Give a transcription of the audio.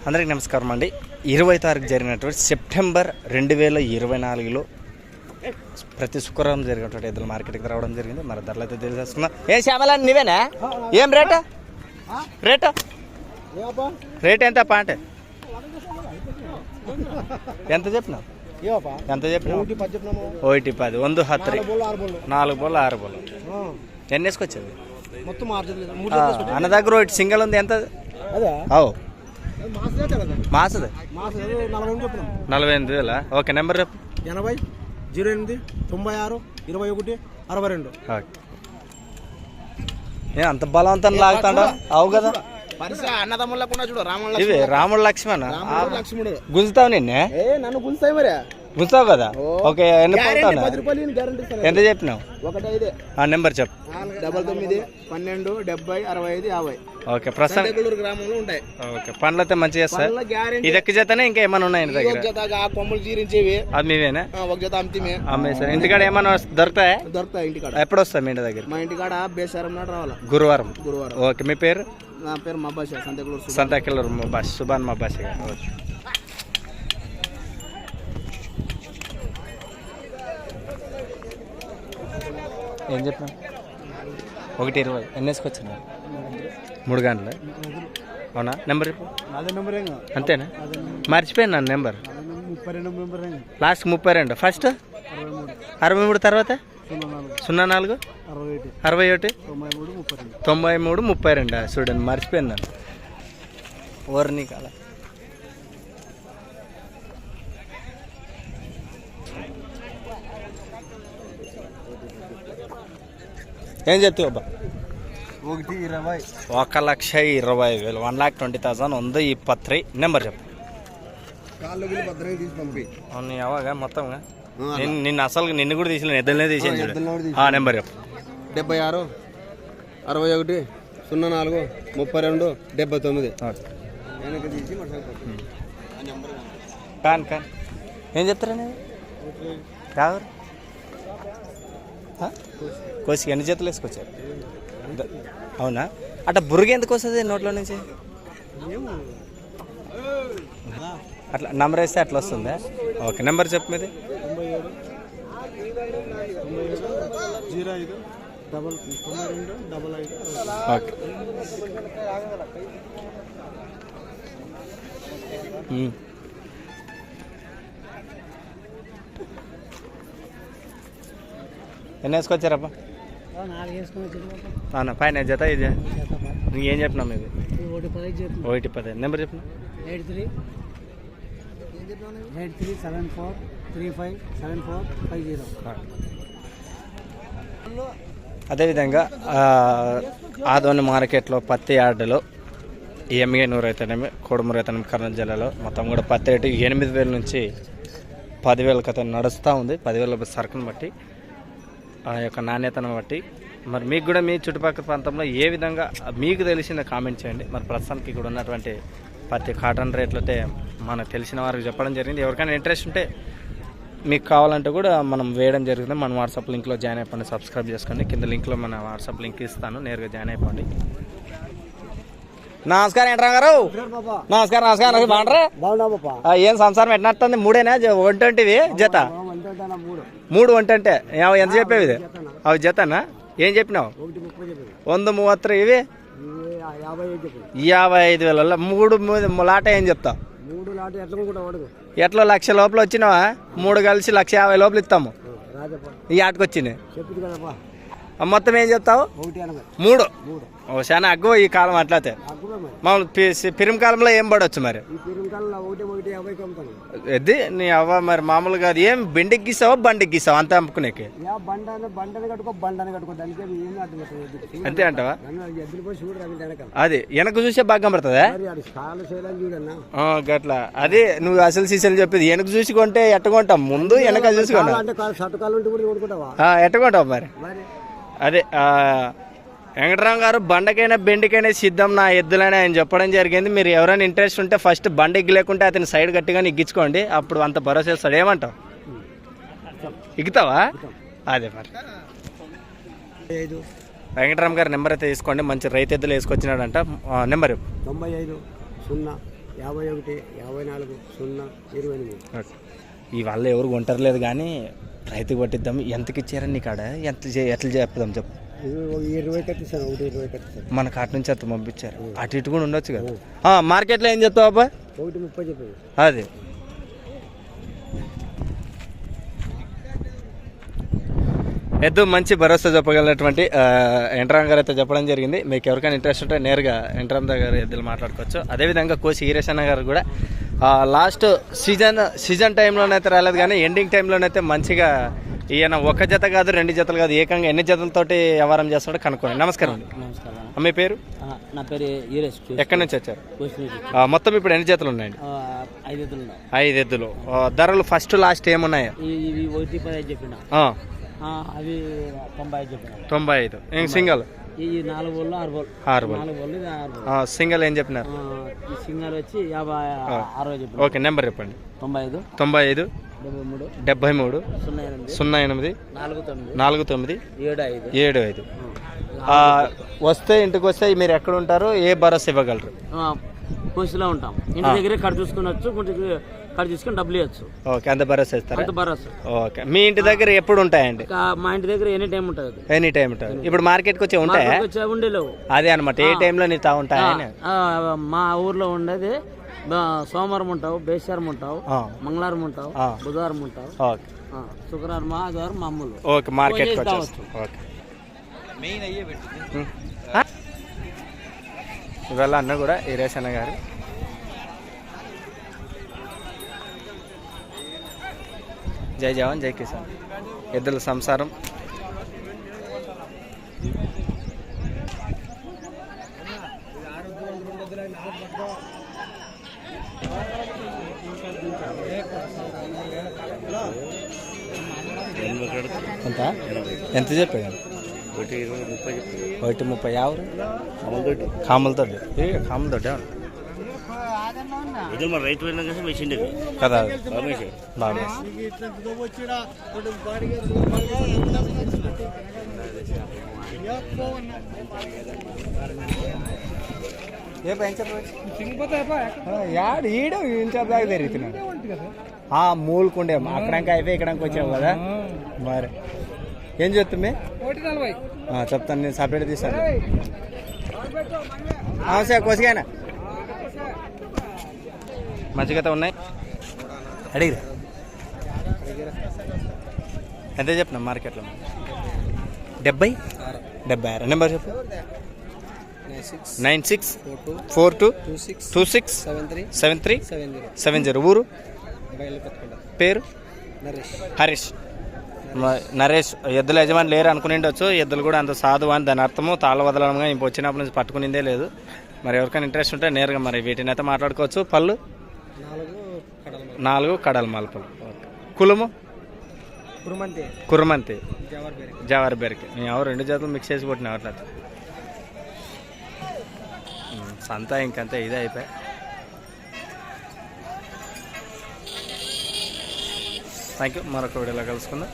అందరికీ నమస్కారం అండి. 20వ తారీఖు జరిగినటువంటి సెప్టెంబర్ 2024లో ప్రతి శుక్రవారం జరిగినటువంటి ఎద్దుల మార్కెట్కి రావడం జరిగింది. మరి ధరలు అయితే తెలిసేసుకుందాం. ఏం శ్యామలా నీవేనా? ఏం రేటు రేటు రేట్ ఎంత అంటే ఎంత చెప్పినావు? ఎంత చెప్పినావు? 110 1 10 4 బోళ్ళు 6 బోళ్ళు ఎన్ని వేసుకొచ్చేది అన్న దగ్గర? ఒకటి సింగల్ ఉంది. ఎంత? మాసది 48,000. ఓకే, నెంబర్ చెప్పు. 80 08 96 21 62. అంత బలవంతం లాగుతాడు అవు కదా. ఇవి రాముడు లక్ష్మణ గుంజుతావు నిన్నే? నన్ను గుంజుతాయి మరి. గుంజుతావు కదా. ఓకే, ఎన్ని పోతావు? ఎంత చెప్పినావు? నెంబర్ చెప్పు. 99 12 70 65 50. ఓకే, ప్రస్తుతం గ్రామంలో ఉంటాయి. ఓకే, పనులు అయితే మంచిగా చేస్తారు. ఇది ఎక్క జతనే ఇంకా ఏమైనా ఉన్నాయి దగ్గర? కొమ్మలు చీరించేవి అది మీవేనా? ఒక జత అమ్మేసారు. ఇంటికాడ ఏమైనా దొరుకుతాయా? దొరుకుతాయి ఇంటికాడ. ఎప్పుడు వస్తాయి మీ ఇంటి దగ్గర? మా ఇంటికాడ బేసారం నాడు రావాలా. గురువారం. ఓకే, మీ పేరు? నా పేరు మబ్బాష, సంతకిల్లూరు మబ్బాష్, సుభాన్ మబ్బాష్ గారు. ఓకే, ఏం చెప్పినా? 1:20. ఎన్ని వేసుకొచ్చిందా? 3 గంటలు. అవునా? నెంబర్ చెప్పు. అంతేనా? మర్చిపోయాను నన్ను నెంబర్. లాస్ట్ 32. ఫస్ట్ 63. తర్వాత 04 61 93 32. చూడండి, మర్చిపోయాను నన్ను. ఓర్ని కాల ఏం చెప్తావు అబ్బా? 1,20,000 1,20,000 123. నెంబర్ చెప్పు. అవును, అవాగా మొత్తంగా నిన్ను అసలు నిన్ను కూడా తీసిన ఎద్దలనే తీసేది చూడు. నెంబర్ చెప్పు. 76 61 04 32 79. కాన్ ఏం చెప్తారా? కావరు కోసి ఎన్ని జతలు వేసుకొచ్చారు? అవునా? అట్లా బురుగు ఎందుకు వస్తుంది నోట్లో నుంచి? అట్లా నంబర్ వేస్తే అట్లా వస్తుందా? ఓకే, నెంబర్ చెప్పు మీది. ఓకే, ఎన్ని వేసుకొచ్చారప్ప? అవునా? పైన జత ఇది నీకేం చెప్పినాం? ఇది 1:10. నెంబర్ చెప్పిన? 8374357450. అదేవిధంగా ఆదోని మార్కెట్లో పత్తి యార్డులో ఎమ్మిగనూరు అయితేనేమి, కోడుమూరు అయితేనేమి కర్నూలు జిల్లాలో మొత్తం కూడా పత్తి రేటు 8,000 నుంచి 10,000కి అయితే నడుస్తూ ఉంది. 10,000 సరుకును బట్టి, ఆ యొక్క నాణ్యతను బట్టి. మరి మీకు కూడా మీ చుట్టుపక్కల ప్రాంతంలో ఏ విధంగా మీకు తెలిసిందో కామెంట్ చేయండి. మరి ప్రస్తుతానికి కూడా ఉన్నటువంటి పత్తి కాటన్ రేట్లు అయితే మనకు తెలిసిన వారికి చెప్పడం జరిగింది. ఎవరికైనా ఇంట్రెస్ట్ ఉంటే మీకు కావాలంటే కూడా మనం వేయడం జరిగింది. మన వాట్సాప్ లింక్లో జాయిన్ అయిపోండి, సబ్స్క్రైబ్ చేసుకోండి. కింద లింక్లో మన వాట్సాప్ లింక్ ఇస్తాను, నేరుగా జాయిన్ అయిపోండి. నమస్కారం ఏంట్రా గారు? నమస్కారం. బాగుంటారా? ఏం సంసారం ఎట్నట్టుంది? 3 120 జత? 3 120. ఎంత చెప్పేవి? ఇది అవి జతనా? ఏం చెప్పినావు? 133. ఇవి 55,000. 3 లాట ఏం చెప్తావు? ఎట్లా 1,00,000 లోపల వచ్చినావా? 3 కలిసి 1,50,000 లోపల ఇస్తాము. ఈ ఆటకు వచ్చినాయి మొత్తం ఏం చెప్తావు? 3. చాలా అగ్గు ఈ కాలం. అట్లయితే మామూలు పిరిమి కాలంలో ఏం పడవచ్చు మరి? ఇది నీ అవ్వ మరి మామూలుగా అది ఏం బెండికి గీసావా బండికి గీసావా అంత అమ్ముకునేకి? అంతే అంటావా? అది వెనక చూసే బాగా పడుతుందా? గట్లా. అది నువ్వు అసలు సీసలు చెప్పేది. వెనక చూసి కొంటే ఎట్టకుంటాం, ముందు వెనక చూసుకున్నా ఎట్టకుంటావు మరి? అదే వెంకటరామ్ గారు బండకైనా బెండికైనా సిద్ధం నా ఎద్దులని ఆయన చెప్పడం జరిగింది. మీరు ఎవరైనా ఇంట్రెస్ట్ ఉంటే ఫస్ట్ బండి ఎగ్గలేకుంటే అతని సైడ్ గట్టిగా ఎగ్గించుకోండి, అప్పుడు అంత భరోసా ఇస్తాడు. ఏమంటావు? ఎగుతావా? అదే మరి వెంకటరామ్ గారి నెంబర్ అయితే తీసుకోండి. మంచి రైతు ఎద్దులు వేసుకొచ్చినాడంట. నెంబర్ 95 0 51, 54, 0, 28. ఓకే. ఇవాళ ఎవరు కొంటారులేదు కానీ రైతుకు పట్టిద్దాం. ఎంతకి ఇచ్చారని నీ కాడ ఎట్లా చెప్దాం చెప్పు. 20 కట్టిస్తాను, 1 20 కట్టిస్తాను. మన కాట నుంచి అంత పంపించారు, అటు ఇటు కూడా ఉండొచ్చు కదా. మార్కెట్లో ఏం చెప్తావు అబ్బా? 1.30 చెప్పాను. అది ఎద్దు మంచి భరోసా చెప్పగలిగినటువంటి ఎంట్రామ్ గారు అయితే చెప్పడం జరిగింది. మీకు ఎవరికైనా ఇంట్రెస్ట్ ఉంటే నేరుగా ఎంట్రామ్ దగ్గర ఎద్దులు మాట్లాడుకోవచ్చు. అదేవిధంగా కోసి ఈరేషన్న గారు కూడా లాస్ట్ సీజన్ టైంలోనైతే రాలేదు కానీ ఎండింగ్ టైంలోనైతే మంచిగా ఈయన ఒక జత కాదు 2 జతలు కాదు ఏకంగా ఎన్ని జతలతోటి వ్యవహారం చేస్తాడో కనుక్కోండి. నమస్కారం అండి. నమస్కారం. మీ పేరు? నా పేరు ఈరేష్. ఎక్కడి నుంచి వచ్చారు? కోసినూరు. మొత్తం ఇప్పుడు ఎన్ని జతలు ఉన్నాయండి? 5 ఎద్దులు ఉన్నాయి. 5 ఎద్దులు. ధరలు ఫస్ట్ లాస్ట్ ఏమున్నాయా? ఇవి 1.15 చెప్పిన. అవి 95 చెప్పిన. 95. సింగల్ ఈ 4 బోళ్ళు 6 బోళ్ళు. 6 బోళ్ళు. 4 బోళ్ళు 6 సింగల్ ఏం చెప్పినారు? ఈ సింగల్ వచ్చి 60 చెప్పిన. ఓకే, నెంబర్ చెప్పండి. 95 93 73 08 49 75. వస్తే ఇంటికి వస్తే మీరు ఎక్కడ ఉంటారు? ఏ భరోసా ఇవ్వగలరు? కోసిలో ఉంటాం. ఇంటి దగ్గరే కట్ చూసుకుని వచ్చు, కట్ చూసుకుని డబ్బులు ఇవ్వచ్చు. ఓకే, అంత భరోసా ఇస్తారా? అంత భరోసా. ఓకే, మీ ఇంటి దగ్గర ఎప్పుడు ఉంటాయండి? మా ఇంటి దగ్గర ఎనీ టైం ఉంటుంది. ఎనీ టైం ఉంటుంది. ఇప్పుడు మార్కెట్కి వచ్చి ఉంటాయా? ఉండేలేవు. అదే అనమాట, ఏ టైంలో నీ ఉంటాయని. మా ఊర్లో ఉండేది సోమవారం ఉంటావు, బేశారం ఉంటావు, మంగళవారం ఉంటావు, బుధవారం ఉంటావు, శుక్రవారం ఆదివారం మామూలు. ఓకే, మార్కెట్కి వచ్చేస్తాం. ఓకే, ఇవాళ అన్న కూడా ఈరేషన్న గారు జై జవాన్ జై కిసాన్ ఎద్దుల సంసారం. ఎంత చెప్పాడు? 1.30. ఎవరు? కామలతోటి. కామలతోటి రైతు కదా. బాగా యాడు ఈడు ఇంట్లో దాకా తిరుగుతున్నాడు. మూలుకుండే అక్కడానికి అయిపోయి ఇక్కడానికి వచ్చావు కదా. మరి ఏం చెప్తుంది? చెప్తాను, నేను సపరేట్ తీస్తాను. సార్ కోసిగానా మంచిగా ఉన్నాయి. అడిగిరా ఎంత చెప్పినా మార్కెట్లో? 70. నెంబర్ చెప్పు. 9642267370. ఊరు పేరు? హరీష్. నరేష్. ఎద్దుల యజమాని లేరు అనుకునిండొచ్చు. ఎద్దులు కూడా అంత సాధువు అని దాని అర్థము. తాళ్ళ వదలడంగా ఇంక వచ్చినప్పటి నుంచి పట్టుకునిందే లేదు. మరి ఎవరికైనా ఇంట్రెస్ట్ ఉంటే నేరుగా మరి వీటిని అయితే మాట్లాడుకోవచ్చు. పళ్ళు 4 కడల మలుపులు. కులము కుర్మంతి జవారి బెరికి. మేము 2 జాతులు మిక్స్ చేసి కొట్టినా అట్లా. సంత ఇంకంతే ఇదే అయిపోయి. Thank you. మరొక వీడియోలో కలుసుకుందాం.